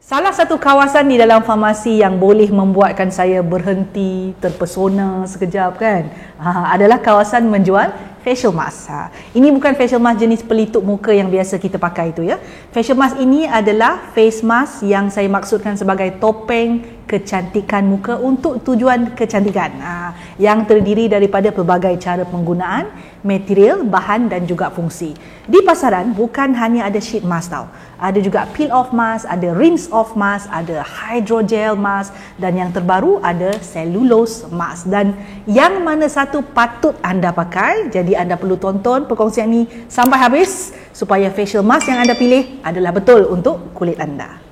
Salah satu kawasan di dalam farmasi yang boleh membuatkan saya berhenti, terpesona sekejap kan, adalah kawasan menjual facial mask. Ini bukan facial mask jenis pelitup muka yang biasa kita pakai itu ya. Facial mask ini adalah face mask yang saya maksudkan sebagai topeng kecantikan muka untuk tujuan kecantikan, yang terdiri daripada pelbagai cara penggunaan, material, bahan dan juga fungsi. Di pasaran bukan hanya ada sheet mask tau. Ada juga peel off mask, ada rinse off mask, ada hydrogel mask dan yang terbaru ada cellulose mask. Dan yang mana satu patut anda pakai? Jadi anda perlu tonton perkongsian ini sampai habis supaya facial mask yang anda pilih adalah betul untuk kulit anda.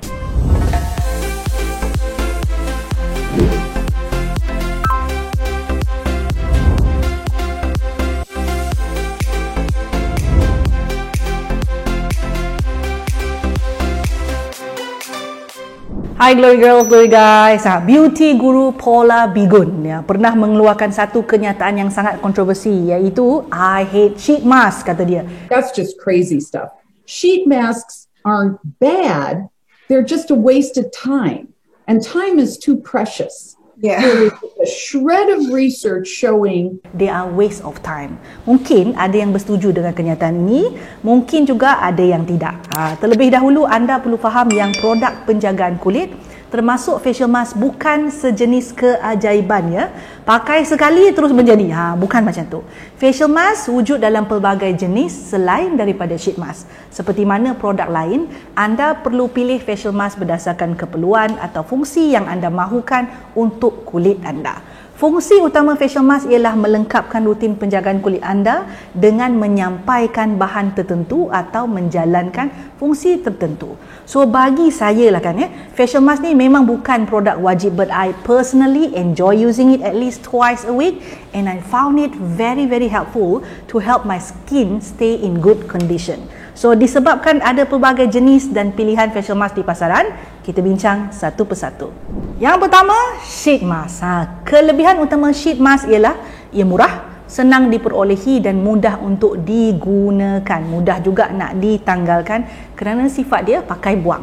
Hai Glory Girls, Glory Guys. Beauty guru Paula Begun pernah mengeluarkan satu kenyataan yang sangat kontroversi, iaitu I hate sheet mask, kata dia. That's just crazy stuff. Sheet masks aren't bad, they're just a waste of time. And time is too precious. There is a shred of research showing they are waste of time. Mungkin ada yang bersetuju dengan kenyataan ini, mungkin juga ada yang tidak. Terlebih dahulu anda perlu faham yang produk penjagaan kulit termasuk facial mask bukan sejenis keajaiban ya. Pakai sekali terus menjadi. Bukan macam tu. Facial mask wujud dalam pelbagai jenis selain daripada sheet mask. Seperti mana produk lain, anda perlu pilih facial mask berdasarkan keperluan atau fungsi yang anda mahukan untuk kulit anda. Fungsi utama facial mask ialah melengkapkan rutin penjagaan kulit anda dengan menyampaikan bahan tertentu atau menjalankan fungsi tertentu. So bagi saya lah kan facial mask ni memang bukan produk wajib, but I personally enjoy using it at least twice a week and I found it very helpful to help my skin stay in good condition. So disebabkan ada pelbagai jenis dan pilihan facial mask di pasaran, kita bincang satu persatu. Yang pertama, sheet mask. Kelebihan utama sheet mask ialah ia murah, senang diperolehi dan mudah untuk digunakan. Mudah juga nak ditanggalkan kerana sifat dia pakai buang.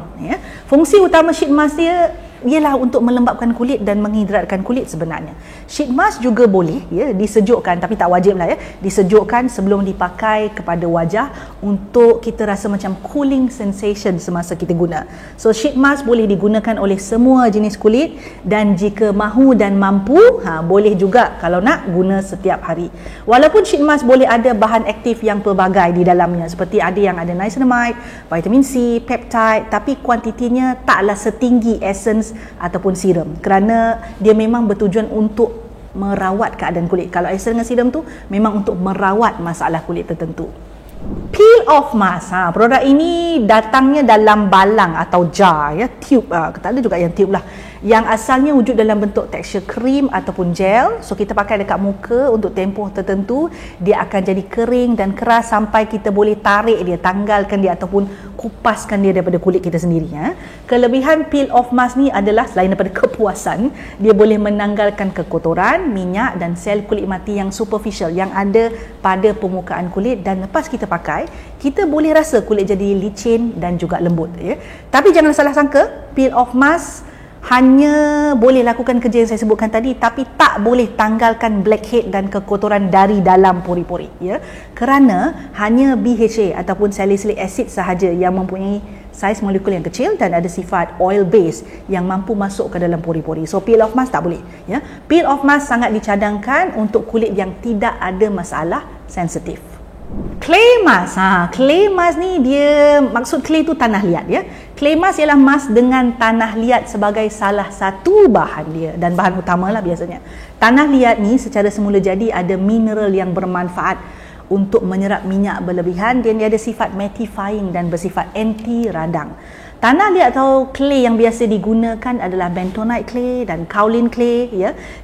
Fungsi utama sheet mask dia ialah untuk melembapkan kulit dan menghidratkan kulit sebenarnya. Sheet mask juga boleh disejukkan, tapi tak wajib lah disejukkan sebelum dipakai kepada wajah untuk kita rasa macam cooling sensation semasa kita guna. So sheet mask boleh digunakan oleh semua jenis kulit dan jika mahu dan mampu boleh juga kalau nak guna setiap hari. Walaupun sheet mask boleh ada bahan aktif yang pelbagai di dalamnya, seperti ada yang ada niacinamide, vitamin C, peptide, tapi kuantitinya taklah setinggi essence ataupun serum kerana dia memang bertujuan untuk merawat keadaan kulit. Kalau essence dengan serum tu memang untuk merawat masalah kulit tertentu. Peel off mask. Produk ini datangnya dalam balang atau jar tube. Tak ada juga yang tube lah. Yang asalnya wujud dalam bentuk tekstur krim ataupun gel. So kita pakai dekat muka untuk tempoh tertentu, dia akan jadi kering dan keras sampai kita boleh tarik dia, tanggalkan dia ataupun kupaskan dia daripada kulit kita sendiri. Kelebihan peel off mask ni adalah selain daripada kepuasan, dia boleh menanggalkan kekotoran, minyak dan sel kulit mati yang superficial yang ada pada permukaan kulit, dan lepas kita pakai, kita boleh rasa kulit jadi licin dan juga lembut. Tapi jangan salah sangka, peel off mask hanya boleh lakukan kerja yang saya sebutkan tadi, tapi tak boleh tanggalkan blackhead dan kekotoran dari dalam pori-pori kerana hanya BHA ataupun salicylic acid sahaja yang mempunyai saiz molekul yang kecil dan ada sifat oil base yang mampu masuk ke dalam pori-pori. So peel off mask tak boleh Peel off mask sangat dicadangkan untuk kulit yang tidak ada masalah sensitif. Clay mask. Clay mask ni dia, maksud clay tu tanah liat Clay mask ialah mask dengan tanah liat sebagai salah satu bahan dia dan bahan utama lah biasanya. Tanah liat ni secara semula jadi ada mineral yang bermanfaat untuk menyerap minyak berlebihan dan dia ada sifat mattifying dan bersifat anti radang. Tanah liat atau clay yang biasa digunakan adalah bentonite clay dan kaolin clay.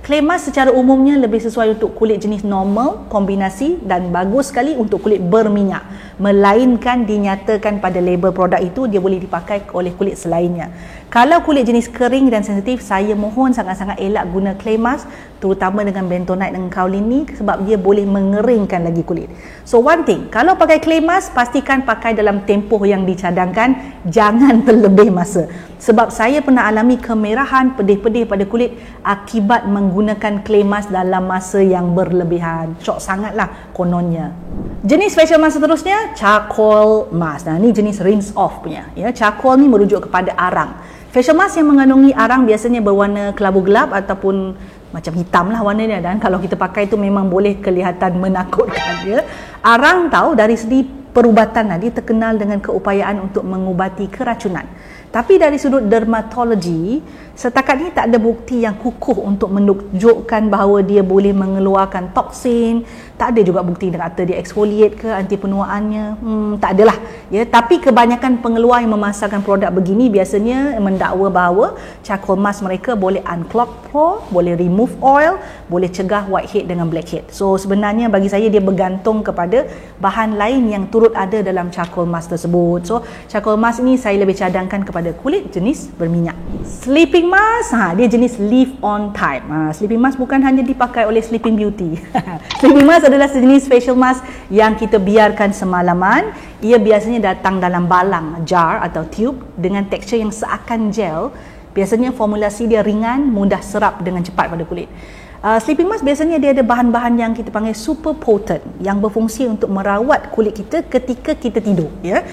Clay mask secara umumnya lebih sesuai untuk kulit jenis normal, kombinasi dan bagus sekali untuk kulit berminyak. Melainkan dinyatakan pada label produk itu dia boleh dipakai oleh kulit selainnya. Kalau kulit jenis kering dan sensitif, saya mohon sangat-sangat elak guna clay mask, terutama dengan bentonite dan kaolin ni, sebab dia boleh mengeringkan lagi kulit. So one thing, kalau pakai clay mask, pastikan pakai dalam tempoh yang dicadangkan, jangan terlebih masa. Sebab saya pernah alami kemerahan, pedih-pedih pada kulit akibat menggunakan clay mask dalam masa yang berlebihan. Syok sangatlah kononnya. Jenis facial mask seterusnya, charcoal mask. Nah, ni jenis rinse off punya. Ya, charcoal ni merujuk kepada arang. Facial mask yang mengandungi arang biasanya berwarna kelabu gelap ataupun macam hitam lah warnanya, dan kalau kita pakai tu memang boleh kelihatan menakutkan. Ya. Arang tahu dari segi perubatan dia terkenal dengan keupayaan untuk mengubati keracunan. Tapi dari sudut dermatologi, setakat ni tak ada bukti yang kukuh untuk menunjukkan bahawa dia boleh mengeluarkan toksin. Tak ada juga bukti yang kata dia exfoliate ke, anti penuaannya. Tak adalah. Ya, tapi kebanyakan pengeluar yang memasarkan produk begini biasanya mendakwa bahawa charcoal mask mereka boleh unclog pore, boleh remove oil, boleh cegah whitehead dengan blackhead. So sebenarnya bagi saya dia bergantung kepada bahan lain yang turut ada dalam charcoal mask tersebut. So charcoal mask ni saya lebih cadangkan kepada kulit jenis berminyak. Sleeping mask, dia jenis leave on type. Sleeping mask bukan hanya dipakai oleh Sleeping Beauty. Sleeping mask adalah sejenis facial mask yang kita biarkan semalaman. Ia biasanya datang dalam balang, jar atau tube dengan tekstur yang seakan gel. Biasanya formulasi dia ringan, mudah serap dengan cepat pada kulit. Sleeping mask biasanya dia ada bahan-bahan yang kita panggil super potent yang berfungsi untuk merawat kulit kita ketika kita tidur. Ya.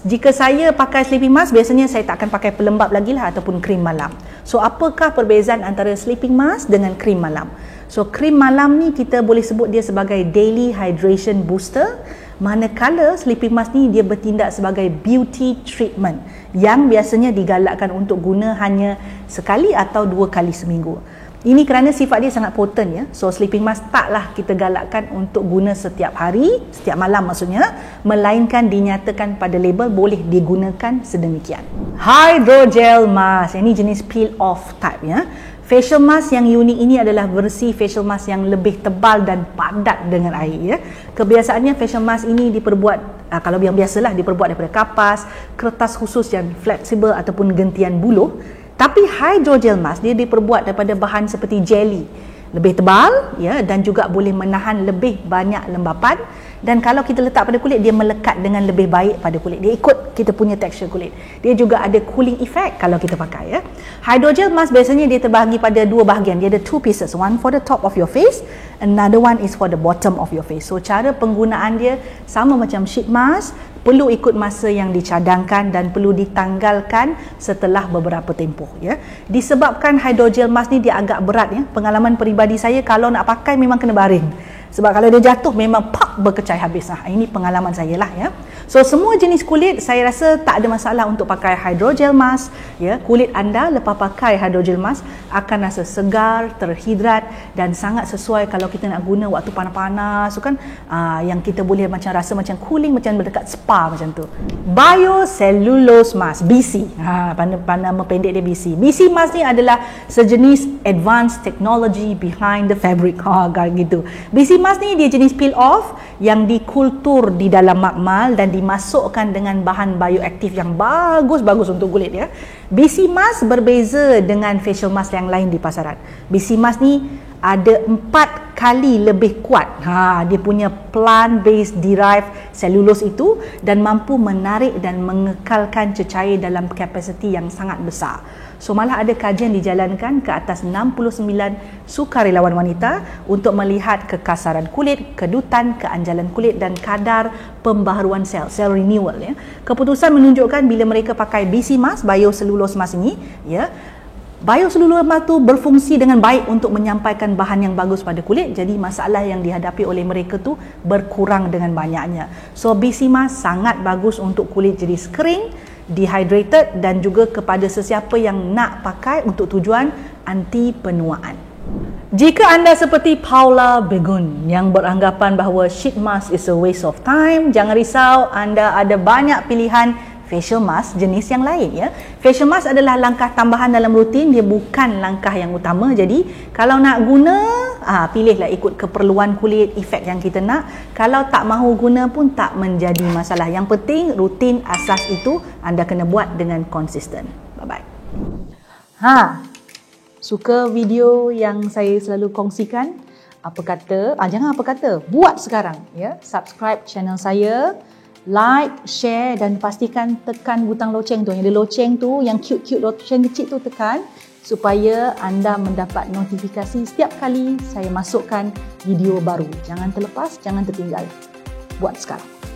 Jika saya pakai sleeping mask, biasanya saya tak akan pakai pelembab lagi lah ataupun krim malam. So apakah perbezaan antara sleeping mask dengan krim malam? So krim malam ni kita boleh sebut dia sebagai daily hydration booster, manakala sleeping mask ni dia bertindak sebagai beauty treatment yang biasanya digalakkan untuk guna hanya sekali atau 2 kali seminggu. Ini kerana sifat dia sangat potent ya. So sleeping mask taklah kita galakkan untuk guna setiap hari, setiap malam maksudnya, melainkan dinyatakan pada label boleh digunakan sedemikian. Hydrogel mask, ini jenis peel off type ya. Facial mask yang unik ini adalah versi facial mask yang lebih tebal dan padat dengan air ya. Kebiasaannya facial mask ini diperbuat, kalau yang biasalah diperbuat daripada kapas, kertas khusus yang fleksibel ataupun gentian buluh. Tapi hydrogel mask dia diperbuat daripada bahan seperti jelly, lebih tebal ya, dan juga boleh menahan lebih banyak lembapan, dan kalau kita letak pada kulit dia melekat dengan lebih baik pada kulit. Dia ikut kita punya tekstur kulit. Dia juga ada cooling effect kalau kita pakai ya. Hydrogel mask biasanya dia terbahagi pada 2 bahagian. Dia ada 2 pieces, one for the top of your face, another one is for the bottom of your face. So cara penggunaan dia sama macam sheet mask, perlu ikut masa yang dicadangkan dan perlu ditanggalkan setelah beberapa tempoh ya. Disebabkan hydrogel mask ni dia agak berat ya. Pengalaman peribadi saya, kalau nak pakai memang kena baring. Sebab kalau dia jatuh memang pak berkecai habis. Ini pengalaman saya lah ya. So semua jenis kulit saya rasa tak ada masalah untuk pakai hydrogel mask ya. Kulit anda lepas pakai hydrogel mask akan rasa segar, terhidrat dan sangat sesuai kalau kita nak guna waktu panas-panas kan, yang kita boleh macam rasa macam cooling, macam berdekat spa macam tu. Biocellulose mask, BC. Nama pendek dia BC. BC mask ni adalah sejenis advanced technology behind the fabric. Gitu. BC mask ni dia jenis peel off yang dikultur di dalam makmal dan dimasukkan dengan bahan bioaktif yang bagus-bagus untuk kulit ya. BC mask berbeza dengan facial mask yang lain di pasaran. BC mask ni ada 4 kali lebih kuat dia punya plant based derived cellulose itu, dan mampu menarik dan mengekalkan cecair dalam kapasiti yang sangat besar. So malah ada kajian dijalankan ke atas 69 sukarelawan wanita untuk melihat kekasaran kulit, kedutan, keanjalan kulit dan kadar pembaharuan sel renewal ya. Keputusan menunjukkan bila mereka pakai BC mask, biocellulose mask ini ya, biocellulose mask tu berfungsi dengan baik untuk menyampaikan bahan yang bagus pada kulit. Jadi masalah yang dihadapi oleh mereka tu berkurang dengan banyaknya. So BC mask sangat bagus untuk kulit jenis kering, dehydrated dan juga kepada sesiapa yang nak pakai untuk tujuan anti penuaan. Jika anda seperti Paula Begun yang beranggapan bahawa sheet mask is a waste of time, jangan risau, anda ada banyak pilihan facial mask jenis yang lain ya. Facial mask adalah langkah tambahan dalam rutin, dia bukan langkah yang utama. Jadi kalau nak guna, pilihlah ikut keperluan kulit, efek yang kita nak. Kalau tak mahu guna pun tak menjadi masalah. Yang penting rutin asas itu anda kena buat dengan konsisten. Bye bye. Suka video yang saya selalu kongsikan? Apa kata? Jangan apa kata, buat sekarang ya. Subscribe channel saya like, share dan pastikan tekan butang loceng tu. Yang ada loceng tu, yang cute-cute loceng kecil tu tekan supaya anda mendapat notifikasi setiap kali saya masukkan video baru. Jangan terlepas, jangan tertinggal. Buat sekarang.